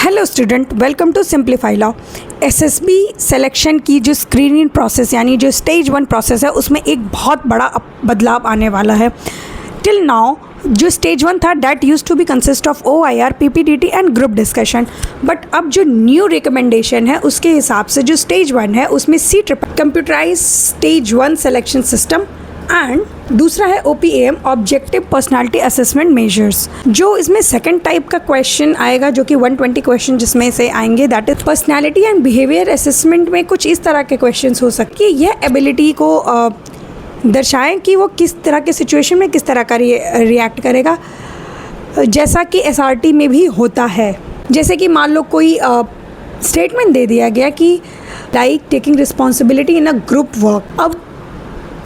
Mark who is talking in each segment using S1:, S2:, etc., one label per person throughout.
S1: Hello student, welcome to Simplify Law. SSB selection की जो screening process यानी जो स्टेज 1 प्रोसेस है उसमें एक बहुत बड़ा बदलाव आने वाला है। टिल नाउ जो स्टेज 1 था that use to be consist of OIR, PPDT and group discussion, but अब जो न्यू रिकमेंडेशन है उसके हिसाब से जो स्टेज 1 है उसमें C-ट्रिपल computerize stage 1 selection system and दूसरा है OPAM objective personality assessment measures. जो इसमें सेकंड टाइप का क्वेश्चन आएगा जो कि 120 क्वेश्चन जिसमें से आएंगे that is personality and behaviour assessment में कुछ इस तरह के क्वेश्चंस हो सकते हैं। यह एबिलिटी को दर्शाएं कि वो किस तरह के सिचुएशन में किस तरह का रिएक्ट करेगा, जैसा कि SRT में भी होता है। जैसे कि मान लो कोई स्टेटमेंट दे दिया गया कि like taking responsibility in a group work. अब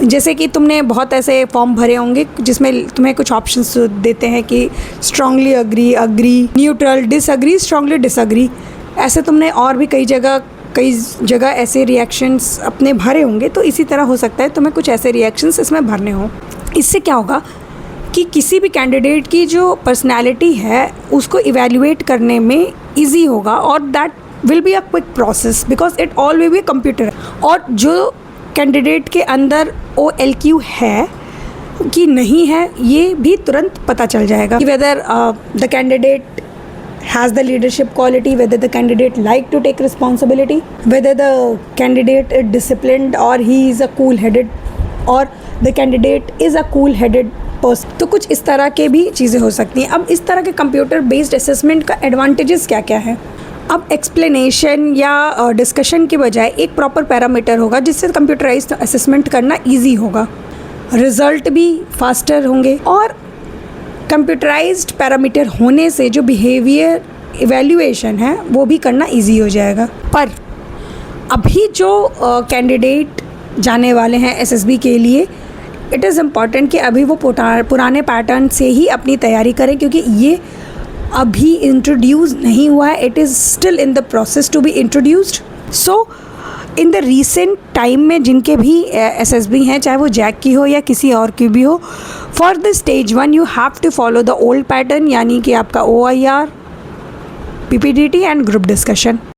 S1: जैसे कि तुमने बहुत ऐसे फॉर्म भरे होंगे जिसमें तुम्हें कुछ ऑप्शंस देते हैं कि strongly agree, neutral, disagree, strongly disagree. ऐसे तुमने और भी कई जगह ऐसे रिएक्शंस अपने भरे होंगे, तो इसी तरह हो सकता है तुम्हें कुछ ऐसे रिएक्शंस इसमें भरने हों। इससे क्या होगा कि किसी भी कैंडिडेट की जो पर्सनैलिटी है उसको इवेल्युएट करने में ईजी होगा और that will be a quick process because it all will be computer. और जो कैंडिडेट के अंदर OLQ है कि नहीं है ये भी तुरंत पता चल जाएगा कि whether the candidate has the leadership quality, whether the candidate like to take responsibility, whether the candidate is disciplined or he is a cool-headed or the candidate is a cool-headed person। तो कुछ इस तरह के भी चीज़ें हो सकती हैं। अब इस तरह के कंप्यूटर बेस्ड असेसमेंट का एडवांटेजेस क्या क्या है। अब एक्सप्लेनेशन या डिस्कशन के बजाय एक प्रॉपर पैरामीटर होगा जिससे कंप्यूटराइज्ड असेसमेंट करना ईजी होगा, रिजल्ट भी फास्टर होंगे और कंप्यूटराइज्ड पैरामीटर होने से जो बिहेवियर इवैल्यूएशन है वो भी करना इजी हो जाएगा। पर अभी जो कैंडिडेट जाने वाले हैं SSB के लिए, इट इज़ इम्पॉर्टेंट कि अभी वो पुराने पैटर्न से ही अपनी तैयारी करें क्योंकि ये अभी इंट्रोड्यूस नहीं हुआ है। It is still in the process to be introduced. So in the recent time में जिनके भी SSB हैं, चाहे वो जैक की हो या किसी और की भी हो, for the stage 1 you have to follow the old pattern यानी कि आपका OIR, PPDT and group discussion.